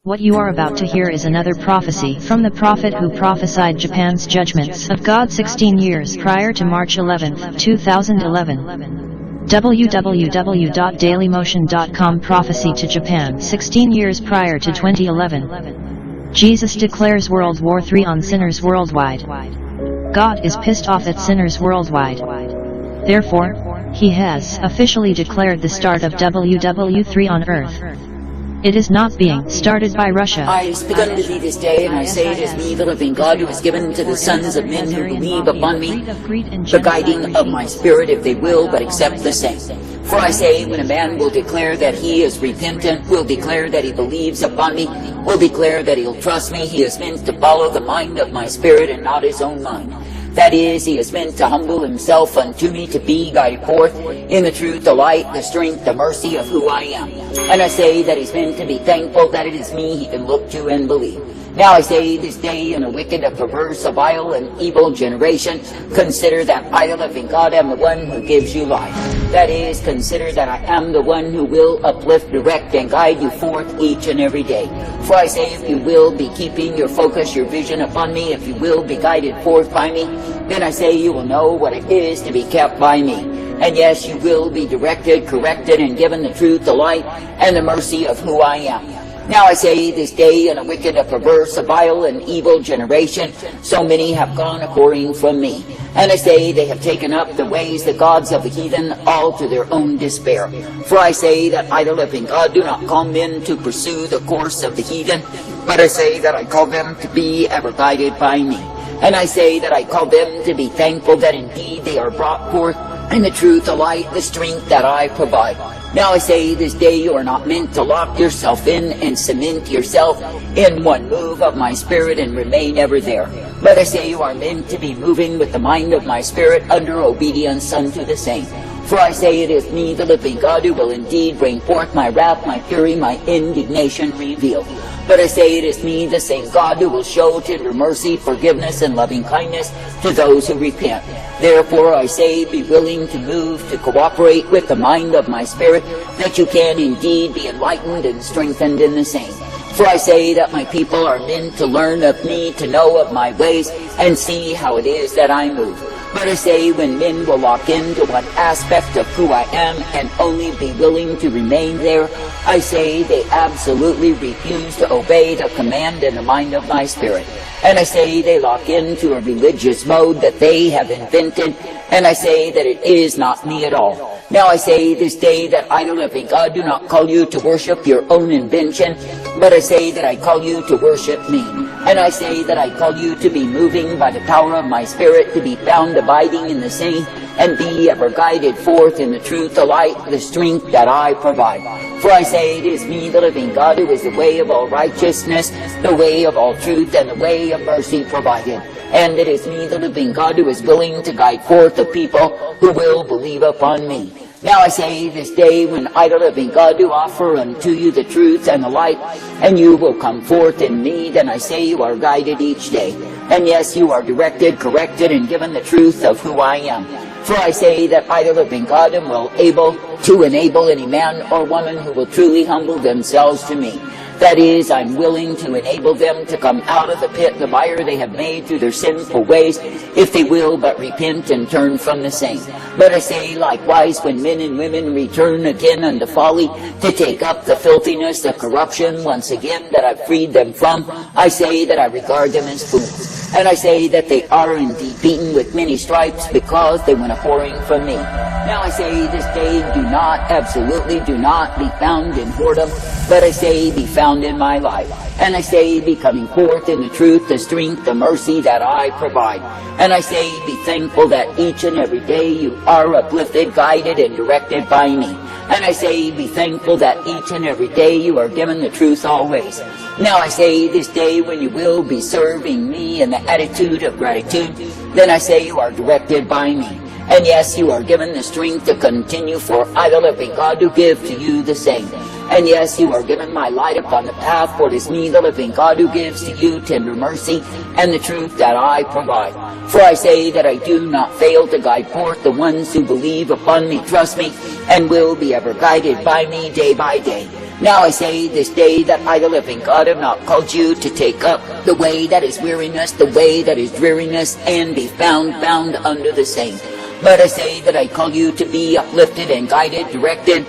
What you are about to hear is another prophecy from the prophet who prophesied Japan's judgments of God 16 years prior to March 11, 2011. www.dailymotion.com Prophecy to Japan 16 years prior to 2011. Jesus declares World War III on sinners worldwide. God is pissed off at sinners worldwide. Therefore, He has officially declared the start of WW3 on Earth. It is not being started by Russia. I has begun to thee this day, and I say it is me, the living God, who has given to the sons of men who believe upon me the guiding of my spirit, if they will but accept the same. For I say, when a man will declare that he is repentant, will declare that he believes upon me, will declare that he'll trust me, he is meant to follow the mind of my spirit and not his own mind. That is, he is meant to humble himself unto me, to be guided forth in the truth, the light, the strength, the mercy of who I am. And I say that he's meant to be thankful that it is me he can look to and believe. Now I say this day, in a wicked, a perverse, a vile, and evil generation, consider that I, the living God, am the one who gives you life. That is, consider that I am the one who will uplift, direct, and guide you forth each and every day. For I say, if you will be keeping your focus, your vision upon me, if you will be guided forth by me, then I say you will know what it is to be kept by me. And yes, you will be directed, corrected, and given the truth, the light, and the mercy of who I am. Now I say this day, in a wicked, a perverse, a vile, and evil generation, so many have gone a-whoring from me. And I say they have taken up the ways, the gods of the heathen, all to their own despair. For I say that I, the living God, do not call men to pursue the course of the heathen, but I say that I call them to be ever guided by me. And I say that I call them to be thankful that indeed they are brought forth in the truth, the light, the strength that I provide. Now I say this day you are not meant to lock yourself in and cement yourself in one move of my spirit and remain ever there. But I say you are meant to be moving with the mind of my spirit under obedience unto the same. For I say it is me, the living God, who will indeed bring forth my wrath, my fury, my indignation revealed. But I say it is me, the same God, who will show tender mercy, forgiveness, and loving kindness to those who repent. Therefore I say, be willing to move, to cooperate with the mind of my spirit, that you can indeed be enlightened and strengthened in the same. For I say that my people are meant to learn of me, to know of my ways, and see how it is that I move. But I say when men will lock into one aspect of who I am and only be willing to remain there, I say they absolutely refuse to obey the command and the mind of my spirit. And I say they lock into a religious mode that they have invented, and I say that it is not me at all. Now I say this day that I, the living God, do not call you to worship your own invention, but I say that I call you to worship me. And I say that I call you to be moving by the power of my spirit, to be found abiding in the same, and be ever guided forth in the truth, the light, the strength that I provide. For I say it is me, the living God, who is the way of all righteousness, the way of all truth, and the way of mercy provided. And it is me, the living God, who is willing to guide forth the people who will believe upon me. Now I say this day, when I, the living God, do offer unto you the truth and the light, and you will come forth in me, then I say you are guided each day. And yes, you are directed, corrected, and given the truth of who I am. For I say that I, the living God, am well able to enable any man or woman who will truly humble themselves to me. That is, I'm willing to enable them to come out of the pit, the mire they have made through their sinful ways, if they will but repent and turn from the same. But I say likewise, when men and women return again unto folly, to take up the filthiness, the corruption once again that I've freed them from, I say that I regard them as fools. And I say that they are indeed beaten with many stripes because they went a-whoring from me. Now I say this day, do not, absolutely do not be found in whoredom, but I say be found in my life. And I say be coming forth in the truth, the strength, the mercy that I provide. And I say be thankful that each and every day you are uplifted, guided, and directed by me. And I say be thankful that each and every day you are given the truth always. Now I say this day, when you will be serving me in the attitude of gratitude, then I say you are directed by me. And yes, you are given the strength to continue, for I, the living God, do give to you the same. And yes, you are given my light upon the path, for it is me, the living God, who gives to you tender mercy and the truth that I provide. For I say that I do not fail to guide forth the ones who believe upon me, trust me, and will be ever guided by me day by day. Now I say this day that I the living God have not called you to take up the way that is weariness, the way that is dreariness, and be bound under the same. But I say that I call you to be uplifted and guided, directed,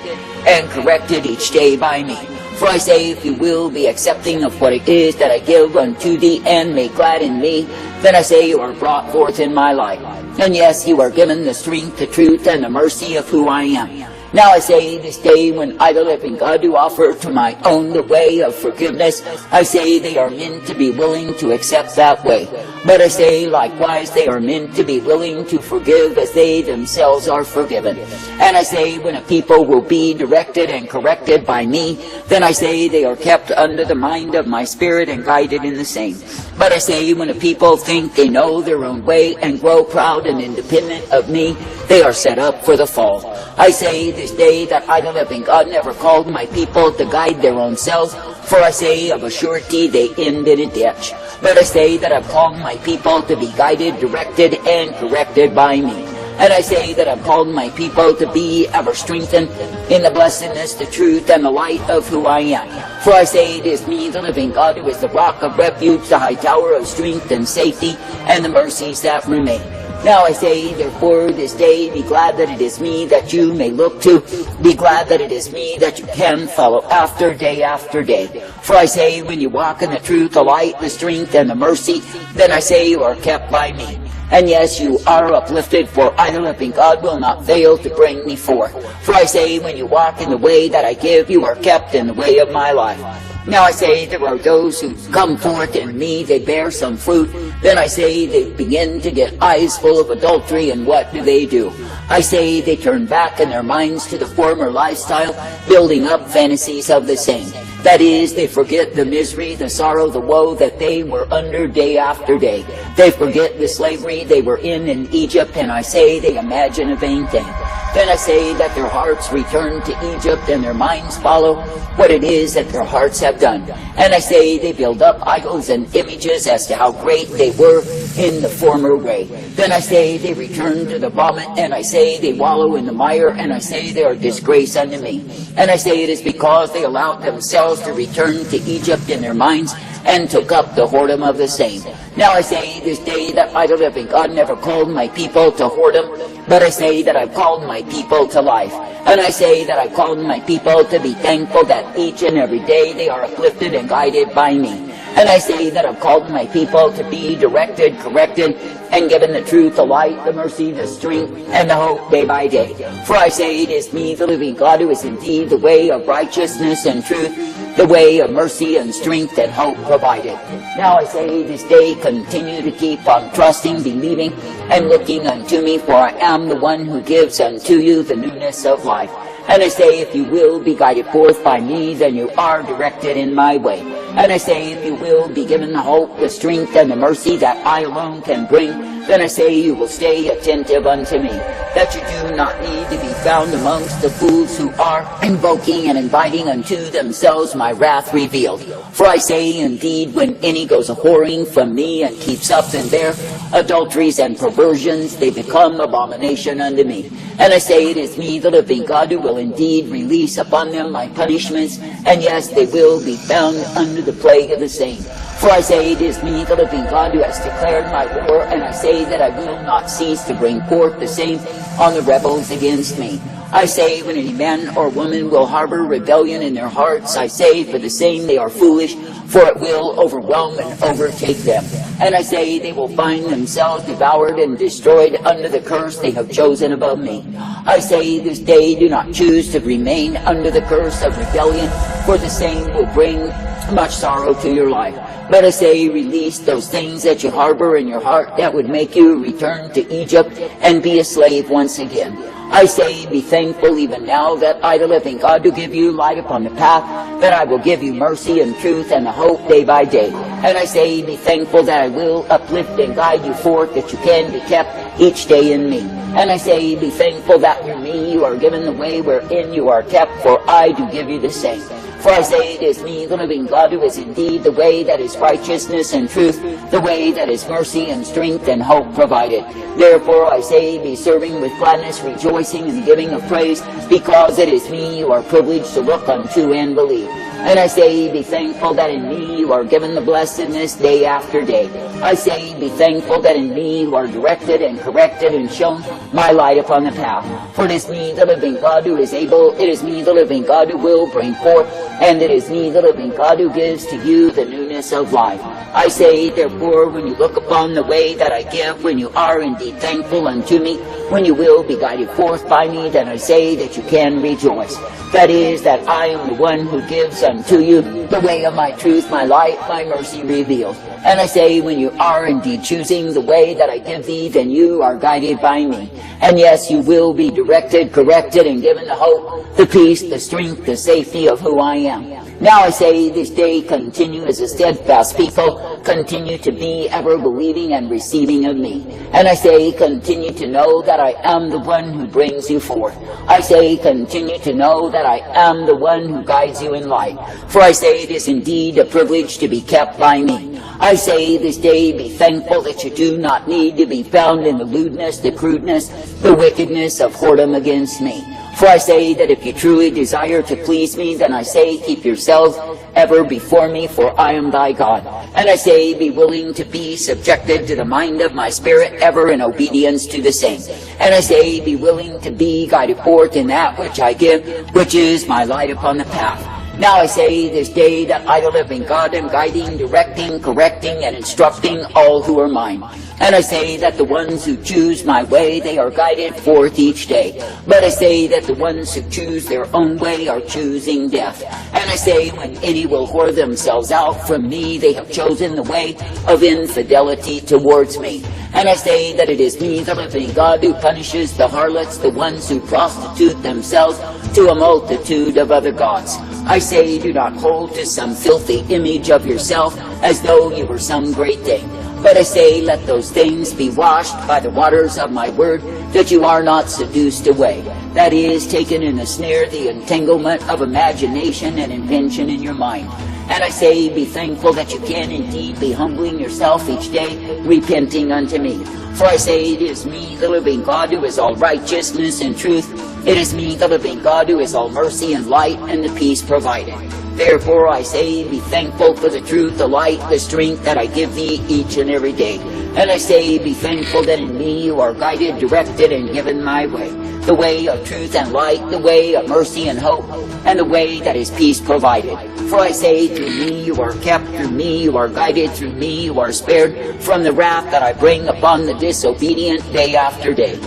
and corrected each day by me. For I say, if you will be accepting of what it is that I give unto thee, and make glad in me, then I say you are brought forth in my life. And yes, you are given the strength, the truth, and the mercy of who I am. Now I say this day, when I the living God do offer to my own the way of forgiveness, I say they are meant to be willing to accept that way. But I say likewise they are meant to be willing to forgive as they themselves are forgiven. And I say when a people will be directed and corrected by me, then I say they are kept under the mind of my spirit and guided in the same. But I say when a people think they know their own way and grow proud and independent of me, they are set up for the fall. I say this day that I the living God never called my people to guide their own selves, for I say of a surety they end in a ditch. But I say that I've called my people to be guided, directed, and corrected by me. And I say that I've called my people to be ever strengthened in the blessedness, the truth, and the light of who I am. For I say it is me, the living God, who is the rock of refuge, the high tower of strength and safety, and the mercies that remain. Now I say, therefore, this day, be glad that it is me that you may look to. Be glad that it is me that you can follow after day. For I say, when you walk in the truth, the light, the strength, and the mercy, then I say you are kept by me. And yes, you are uplifted, for I the living God will not fail to bring me forth. For I say, when you walk in the way that I give, you are kept in the way of my life. Now I say there are those who come forth in me, they bear some fruit. Then I say they begin to get eyes full of adultery, and what do? I say they turn back in their minds to the former lifestyle, building up fantasies of the same. That is, they forget the misery, the sorrow, the woe that they were under day after day. They forget the slavery they were in Egypt, and I say they imagine a vain thing. Then I say that their hearts return to Egypt and their minds follow what it is that their hearts have done. And I say they build up idols and images as to how great they were in the former way. Then I say they return to the vomit, and I say they wallow in the mire, and I say they are disgrace unto me. And I say it is because they allowed themselves to return to Egypt in their minds and took up the whoredom of the same. Now I say this day that I the living God never called my people to whoredom, but I say that I've called my people to life. And I say that I've called my people to be thankful that each and every day they are uplifted and guided by me. And I say that I've called my people to be directed, corrected, and given the truth, the light, the mercy, the strength, and the hope day by day. For I say it is me, the living God, who is indeed the way of righteousness and truth, the way of mercy and strength and hope provided. Now I say this day, continue to keep on trusting, believing, and looking unto me, for I am the one who gives unto you the newness of life. And I say, if you will be guided forth by me, then you are directed in my way. And I say, if you will be given the hope, the strength, and the mercy that I alone can bring, then I say you will stay attentive unto me, that you do not need to be found amongst the fools who are invoking and inviting unto themselves my wrath revealed. For I say, indeed, when any goes a-whoring from me and keeps up in their adulteries and perversions, they become abomination unto me. And I say it is me, the living God, who will indeed release upon them my punishments, and yes, they will be found under the plague of the same. For I say it is me, the living God, who has declared my war, and I say that I will not cease to bring forth the same on the rebels against me. I say, when any man or woman will harbor rebellion in their hearts, I say, for the same they are foolish, for it will overwhelm and overtake them. And I say, they will find themselves devoured and destroyed under the curse they have chosen above me. I say, this day do not choose to remain under the curse of rebellion, for the same will bring much sorrow to your life. But I say, release those things that you harbor in your heart that would make you return to Egypt and be a slave once again. I say, be thankful even now that I, the living God, do give you light upon the path, that I will give you mercy and truth and the hope day by day. And I say, be thankful that I will uplift and guide you forth, that you can be kept each day in me. And I say, be thankful that through me you are given the way wherein you are kept, for I do give you the same. For I say it is me, the living God, who is indeed the way that is righteousness and truth, the way that is mercy and strength and hope provided. Therefore I say, be serving with gladness, rejoicing and giving of praise, because it is me you are privileged to look unto and believe. And I say, be thankful that in me you are given the blessedness day after day. I say, be thankful that in me you are directed and corrected and shown my light upon the path. For it is me, the living God, who is able, it is me, the living God, who will bring forth, and it is me, the living God, who gives to you the newness of life. I say, therefore, when you look upon the way that I give, when you are indeed thankful unto me, when you will be guided forth by me, then I say that you can rejoice. That is, that I am the one who gives unto you the way of my truth, my light, my mercy revealed. And I say, when you are indeed choosing the way that I give thee, then you are guided by me. And yes, you will be directed, corrected, and given the hope, the peace, the strength, the safety of who I am. Now I say, this day continue as a steadfast people, continue to be ever believing and receiving of me. And I say, continue to know that I am the one who brings you forth. I say, continue to know that I am the one who guides you in light. For I say, it is indeed a privilege to be kept by me. I say, this day be thankful that you do not need to be found in the lewdness, the crudeness, the wickedness of whoredom against me. For I say that if you truly desire to please me, then I say, keep yourselves ever before me, for I am thy God. And I say, be willing to be subjected to the mind of my spirit, ever in obedience to the same. And I say, be willing to be guided forth in that which I give, which is my light upon the path. Now I say this day that I, the living God, am guiding, directing, correcting, and instructing all who are mine. And I say that the ones who choose my way, they are guided forth each day. But I say that the ones who choose their own way are choosing death. And I say, when any will whore themselves out from me, they have chosen the way of infidelity towards me. And I say that it is me, the living God, who punishes the harlots, the ones who prostitute themselves to a multitude of other gods. I say, do not hold to some filthy image of yourself as though you were some great thing. But I say, let those things be washed by the waters of my word, that you are not seduced away. That is, taken in a snare, the entanglement of imagination and invention in your mind. And I say, be thankful that you can indeed be humbling yourself each day, repenting unto me. For I say, it is me, the living God, who is all righteousness and truth. It is me, the living God, who is all mercy and light and the peace provided. Therefore I say, be thankful for the truth, the light, the strength that I give thee each and every day. And I say, be thankful that in me you are guided, directed, and given my way. The way of truth and light, the way of mercy and hope, and the way that is peace provided. For I say, through me you are kept, through me you are guided, through me you are spared from the wrath that I bring upon the disobedient day after day.